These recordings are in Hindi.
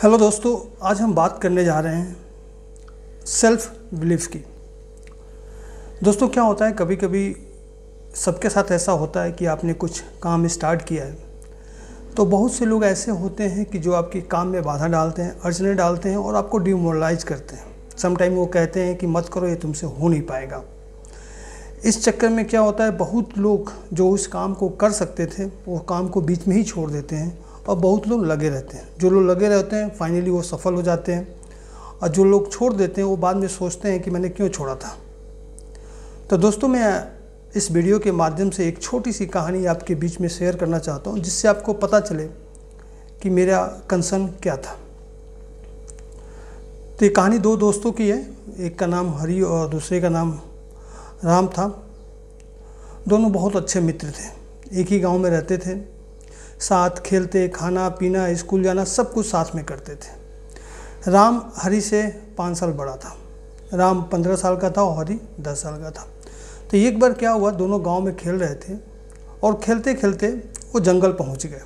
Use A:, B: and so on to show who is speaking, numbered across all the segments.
A: हेलो दोस्तों, आज हम बात करने जा रहे हैं सेल्फ बिलीफ की। दोस्तों क्या होता है, कभी कभी सबके साथ ऐसा होता है कि आपने कुछ काम स्टार्ट किया है तो बहुत से लोग ऐसे होते हैं कि जो आपके काम में बाधा डालते हैं, अड़चनें डालते हैं और आपको डिमोरलाइज करते हैं। समटाइम वो कहते हैं कि मत करो, ये तुमसे हो नहीं पाएगा। इस चक्कर में क्या होता है, बहुत लोग जो उस काम को कर सकते थे वो काम को बीच में ही छोड़ देते हैं और बहुत लोग लगे रहते हैं। जो लोग लगे रहते हैं फाइनली वो सफल हो जाते हैं, और जो लोग छोड़ देते हैं वो बाद में सोचते हैं कि मैंने क्यों छोड़ा था। तो दोस्तों, मैं इस वीडियो के माध्यम से एक छोटी सी कहानी आपके बीच में शेयर करना चाहता हूँ, जिससे आपको पता चले कि मेरा कंसर्न क्या था। तो ये कहानी दो दोस्तों की है, एक का नाम हरी और दूसरे का नाम राम था। दोनों बहुत अच्छे मित्र थे, एक ही गांव में रहते थे, साथ खेलते, खाना पीना, स्कूल जाना सब कुछ साथ में करते थे। राम हरी से 5 साल बड़ा था। राम 15 साल का था और हरी 10 साल का था। तो एक बार क्या हुआ, दोनों गांव में खेल रहे थे और खेलते खेलते वो जंगल पहुंच गए।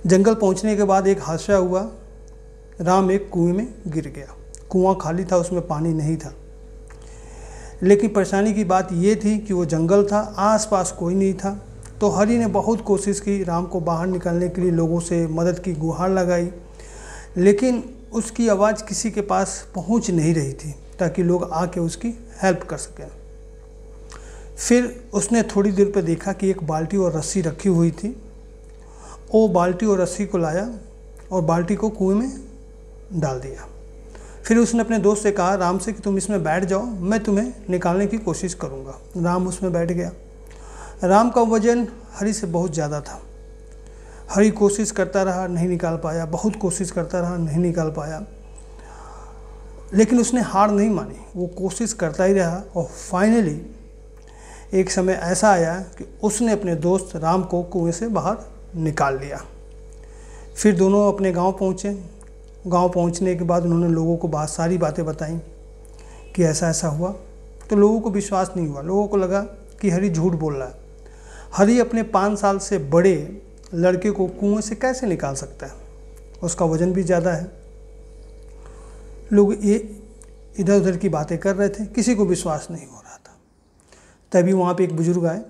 A: जंगल पहुंचने के बाद एक हादसा हुआ, राम एक कुएं में गिर गया। कुआं खाली था, उसमें पानी नहीं था। लेकिन परेशानी की बात ये थी कि वो जंगल था, आसपास कोई नहीं था। तो हरी ने बहुत कोशिश की राम को बाहर निकालने के लिए, लोगों से मदद की गुहार लगाई, लेकिन उसकी आवाज़ किसी के पास पहुंच नहीं रही थी ताकि लोग आके उसकी हेल्प कर सकें। फिर उसने थोड़ी देर पर देखा कि एक बाल्टी और रस्सी रखी हुई थी। वो बाल्टी और रस्सी को लाया और बाल्टी को कुएं में डाल दिया। फिर उसने अपने दोस्त से कहा, राम से, कि तुम इसमें बैठ जाओ, मैं तुम्हें निकालने की कोशिश करूँगा। राम उसमें बैठ गया। राम का वजन हरी से बहुत ज़्यादा था। हरी कोशिश करता रहा, नहीं निकाल पाया, बहुत कोशिश करता रहा, नहीं निकाल पाया, लेकिन उसने हार नहीं मानी, वो कोशिश करता ही रहा। और फाइनली एक समय ऐसा आया कि उसने अपने दोस्त राम को कुएं से बाहर निकाल लिया। फिर दोनों अपने गांव पहुँचे। गांव पहुँचने के बाद उन्होंने लोगों को बहुत सारी बातें बताई कि ऐसा ऐसा हुआ। तो लोगों को विश्वास नहीं हुआ, लोगों को लगा कि हरी झूठ बोल रहा है। हरी अपने 5 साल से बड़े लड़के को कुएं से कैसे निकाल सकता है, उसका वजन भी ज़्यादा है। लोग ये इधर उधर की बातें कर रहे थे, किसी को विश्वास नहीं हो रहा था। तभी वहाँ पे एक बुजुर्ग आए।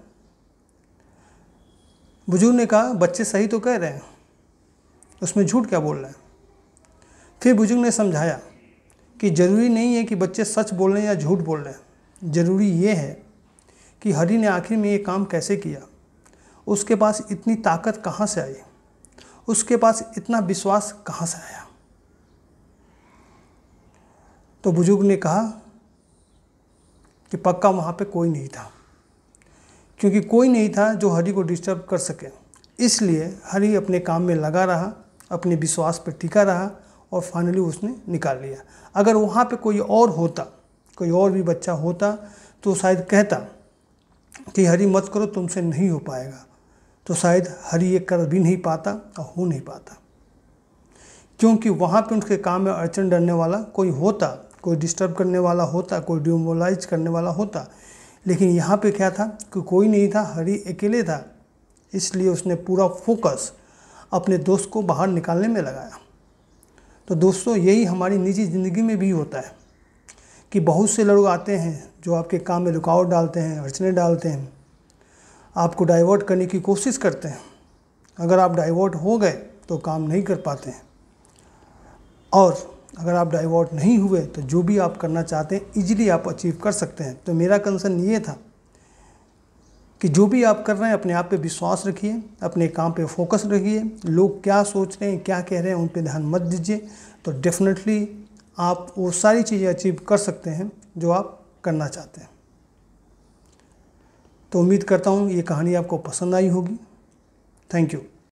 A: बुजुर्ग ने कहा, बच्चे सही तो कह रहे हैं, उसमें झूठ क्या बोल रहे हैं। फिर बुजुर्ग ने समझाया कि ज़रूरी नहीं है कि बच्चे सच बोल रहे हैं या झूठ बोल रहे हैं, ज़रूरी ये है कि हरी ने आखिर में ये काम कैसे किया, उसके पास इतनी ताकत कहाँ से आई, उसके पास इतना विश्वास कहाँ से आया। तो बुजुर्ग ने कहा कि पक्का वहाँ पे कोई नहीं था, क्योंकि कोई नहीं था जो हरी को डिस्टर्ब कर सके। इसलिए हरी अपने काम में लगा रहा, अपने विश्वास पर टिका रहा और फाइनली उसने निकाल लिया। अगर वहाँ पे कोई और होता, कोई और भी बच्चा होता, तो शायद कहता कि हरी मत करो, तुमसे नहीं हो पाएगा। तो शायद हरी ये कर भी नहीं पाता और हो नहीं पाता, क्योंकि वहाँ पे उनके काम में अड़चन डालने वाला कोई होता, कोई डिस्टर्ब करने वाला होता, कोई डिमोरलाइज करने वाला होता। लेकिन यहाँ पे क्या था कि कोई नहीं था, हरी अकेले था। इसलिए उसने पूरा फोकस अपने दोस्त को बाहर निकालने में लगाया। तो दोस्तों, यही हमारी निजी ज़िंदगी में भी होता है कि बहुत से लोग आते हैं जो आपके काम में रुकावट डालते हैं, अड़चनें डालते हैं, आपको डाइवर्ट करने की कोशिश करते हैं। अगर आप डाइवर्ट हो गए तो काम नहीं कर पाते हैं, और अगर आप डाइवर्ट नहीं हुए तो जो भी आप करना चाहते हैं इजीली आप अचीव कर सकते हैं। तो मेरा कंसर्न ये था कि जो भी आप कर रहे हैं अपने आप पे विश्वास रखिए, अपने काम पे फोकस रखिए। लोग क्या सोच रहे हैं, क्या कह रहे हैं, उन पे ध्यान मत दीजिए। तो डेफिनेटली आप वो सारी चीज़ें अचीव कर सकते हैं जो आप करना चाहते हैं। तो उम्मीद करता हूँ ये कहानी आपको पसंद आई होगी। Thank you.